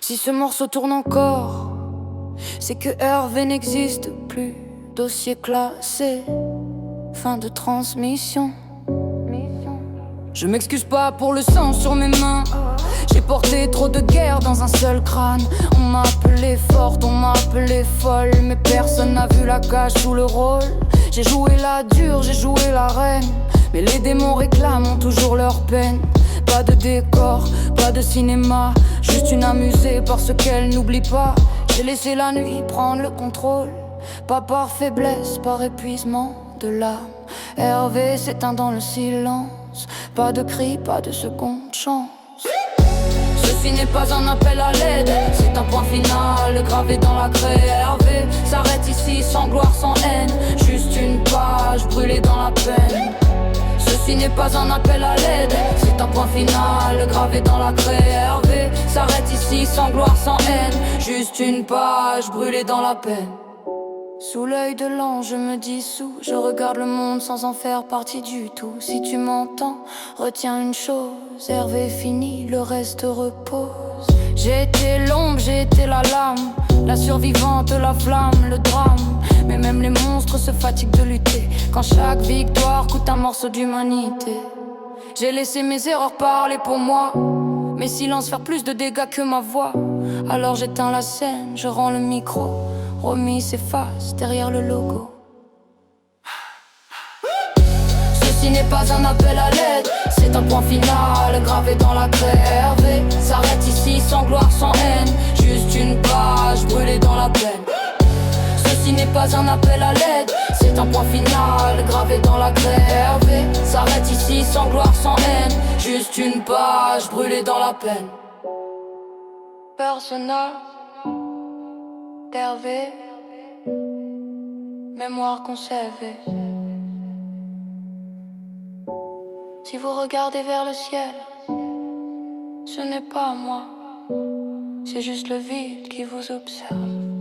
Si ce morceau tourne encore, c'est que Hervé n'existe plus. Dossier classé, fin de transmission. Je m'excuse pas pour le sang sur mes mains. J'ai porté trop de guerre dans un seul crâne. On m'a appelé forte, on m'a appelé folle, mais personne n'a vu la cage sous le rôle. J'ai joué la dure, j'ai joué la reine, mais les démons réclament toujours leur peine. Pas de décor, pas de cinéma, juste une amusée parce qu'elle n'oublie pas. J'ai laissé la nuit prendre le contrôle, pas par faiblesse, par épuisement de l'âme. Hervé s'éteint dans le silence, pas de cri, pas de seconde chance. Ceci n'est pas un appel à l'aide, c'est un point final gravé dans la craie. Hervé s'arrête ici sans gloire, sans haine, juste une page brûlée dans la peine. Ceci n'est pas un appel à l'aide, c'est un point final gravé dans la craie. Hervé s'arrête ici sans gloire, sans haine, juste une page brûlée dans la peine. Sous l'œil de l'ange je me dissous, je regarde le monde sans en faire partie du tout. Si tu m'entends, retiens une chose, Hervé fini, le reste repose. J'ai été l'ombre, j'ai été la lame, la survivante, la flamme, le drame. Mais même les monstres se fatiguent de lutter quand chaque victoire coûte un morceau d'humanité. J'ai laissé mes erreurs parler pour moi, mes silences faire plus de dégâts que ma voix. Alors j'éteins la scène, je rends le micro, Romy s'efface derrière le logo. Ceci n'est pas un appel à l'aide, c'est un point final gravé dans la craie. Hervé s'arrête ici sans gloire, sans haine, juste une page brûlée dans la plaine. Ceci n'est pas un appel à l'aide, c'est un point final gravé dans la craie. Hervé s'arrête ici sans gloire, sans haine, juste une page brûlée dans la peine. Personnage d'Hervé, mémoire conservée. Si vous regardez vers le ciel, ce n'est pas moi, c'est juste le vide qui vous observe.